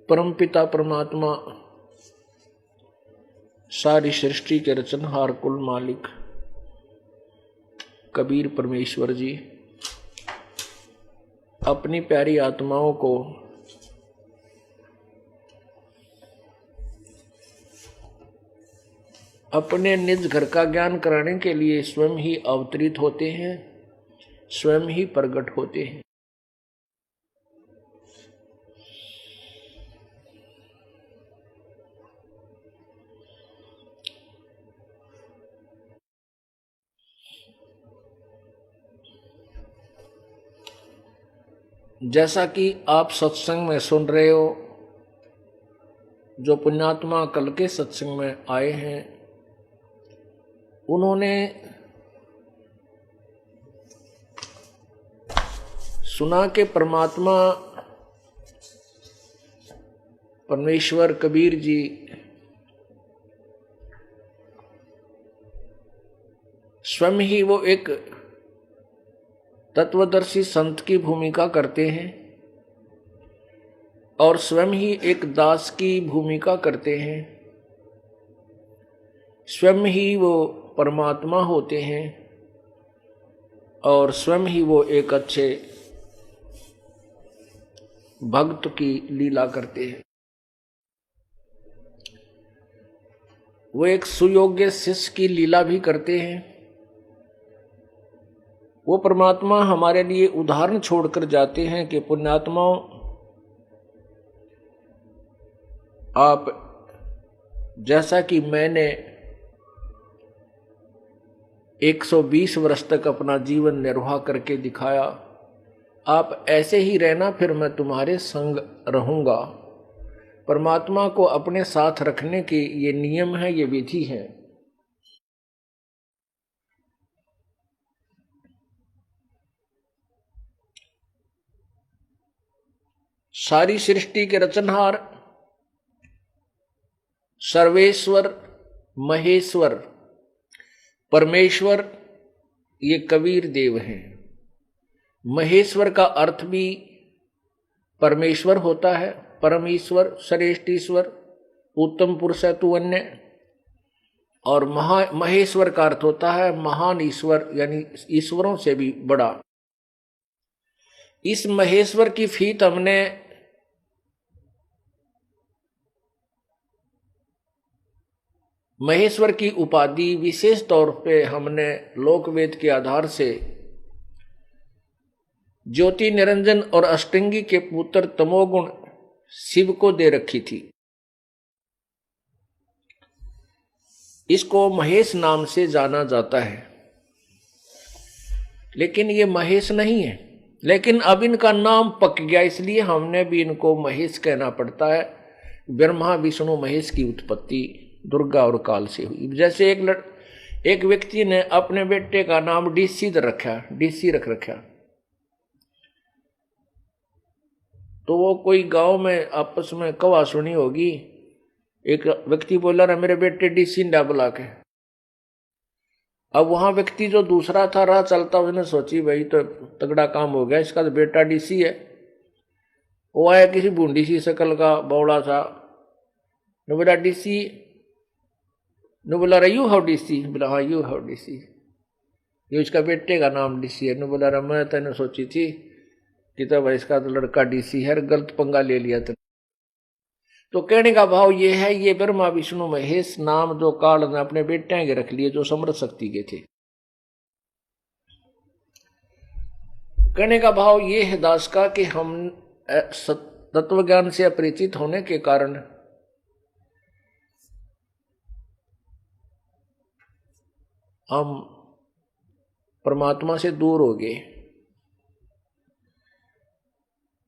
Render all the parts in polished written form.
परमपिता परमात्मा, सारी सृष्टि के रचनहार, कुल मालिक कबीर परमेश्वर जी अपनी प्यारी आत्माओं को अपने निज घर का ज्ञान कराने के लिए स्वयं ही अवतरित होते हैं, स्वयं ही प्रकट होते हैं। जैसा कि आप सत्संग में सुन रहे हो, जो पुण्यात्मा कल के सत्संग में आए हैं, उन्होंने सुना कि परमात्मा परमेश्वर कबीर जी स्वयं ही वो एक तत्वदर्शी संत की भूमिका करते हैं और स्वयं ही एक दास की भूमिका करते हैं। स्वयं ही वो परमात्मा होते हैं और स्वयं ही वो एक अच्छे भक्त की लीला करते हैं। वो एक सुयोग्य शिष्य की लीला भी करते हैं। वो परमात्मा हमारे लिए उदाहरण छोड़कर जाते हैं कि पुण्यात्माओं, आप जैसा कि मैंने 120 वर्ष तक अपना जीवन निर्वाह करके दिखाया, आप ऐसे ही रहना, फिर मैं तुम्हारे संग रहूंगा। परमात्मा को अपने साथ रखने के ये नियम है, ये विधि है। सारी सृष्टि के रचनहार सर्वेश्वर महेश्वर परमेश्वर ये कबीर देव हैं। महेश्वर का अर्थ भी परमेश्वर होता है, परमेश्वर, श्रेष्ठ ईश्वर, उत्तम पुरुष है तू अन्य। और महेश्वर का अर्थ होता है महान ईश्वर, यानी ईश्वरों से भी बड़ा। इस महेश्वर की फीत हमने महेश्वर की उपाधि विशेष तौर पे हमने लोकवेद के आधार से ज्योति निरंजन और अष्टंगी के पुत्र तमोगुण शिव को दे रखी थी। इसको महेश नाम से जाना जाता है, लेकिन ये महेश नहीं है। लेकिन अब इनका नाम पक गया, इसलिए हमने भी इनको महेश कहना पड़ता है। ब्रह्मा विष्णु महेश की उत्पत्ति दुर्गा और काल से हुई। जैसे एक व्यक्ति ने अपने बेटे का नाम डीसी रख रखा, तो वो कोई गांव में आपस में कवा सुनी होगी, एक व्यक्ति बोला रहा मेरे बेटे डीसी ने बुला के। अब वहां व्यक्ति जो दूसरा था राह चलता, उसने सोची भाई तो तगड़ा काम हो गया, इसका तो बेटा डीसी है। वो आया किसी बूंदी सी शकल का बौड़ा सा, ने बोला डीसी, ने बोला यू हाउ डीसी, बोला हाँ यू हाउ डीसी, ये उसका बेटे का नाम डीसी है। ने बोला रहा मैं तेने सोची थी कि तब इसका तो लड़का डीसी है, गलत पंगा ले लिया तेने। तो कहने का भाव ये है, ये ब्रह्मा विष्णु महेश नाम जो काल ने अपने बेटे के रख लिए, जो समृद्ध शक्ति के थे। कहने का भाव ये है दास का कि हम तत्व ज्ञान से अपरिचित होने के कारण हम परमात्मा से दूर हो गए।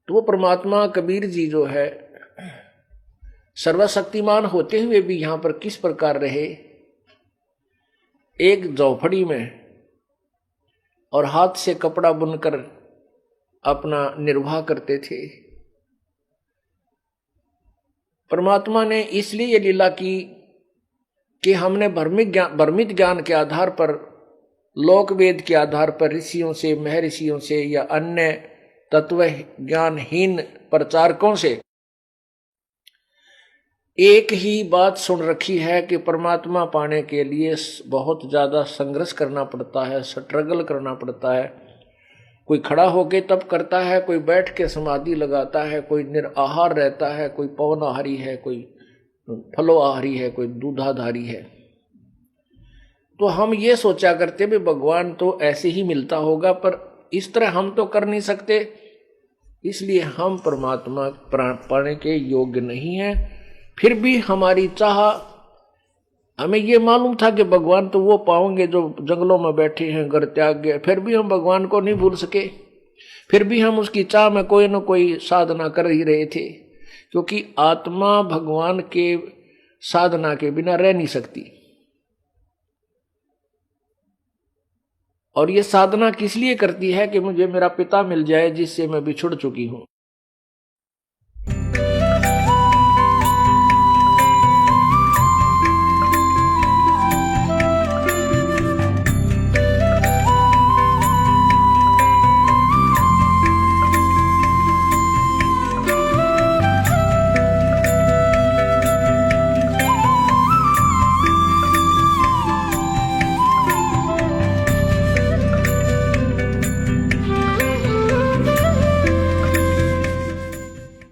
तो वो परमात्मा कबीर जी जो है सर्वशक्तिमान होते हुए भी यहां पर किस प्रकार रहे, एक झोपड़ी में और हाथ से कपड़ा बुनकर अपना निर्वाह करते थे। परमात्मा ने इसलिए ये लीला की कि हमने भ्रमित ज्ञान के आधार पर, लोकवेद के आधार पर ऋषियों से, महर्षियों से या अन्य तत्व ज्ञानहीन प्रचारकों से एक ही बात सुन रखी है कि परमात्मा पाने के लिए बहुत ज्यादा संघर्ष करना पड़ता है, स्ट्रगल करना पड़ता है। कोई खड़ा होके तप करता है, कोई बैठ के समाधि लगाता है, कोई निराहार रहता है, कोई पवनाहारी है, कोई फलोहारी है, कोई दूधाधारी है। तो हम ये सोचा करते भी भगवान तो ऐसे ही मिलता होगा, पर इस तरह हम तो कर नहीं सकते, इसलिए हम परमात्मा पाने के योग्य नहीं हैं। फिर भी हमारी चाह, हमें ये मालूम था कि भगवान तो वो पाओगे जो जंगलों में बैठे हैं, घर त्याग गए, फिर भी हम भगवान को नहीं भूल सके। फिर भी हम उसकी चाह में कोई न कोई साधना कर ही रहे थे, क्योंकि आत्मा भगवान के साधना के बिना रह नहीं सकती। और ये साधना किस लिए करती है कि मुझे मेरा पिता मिल जाए जिससे मैं बिछुड़ चुकी हूं।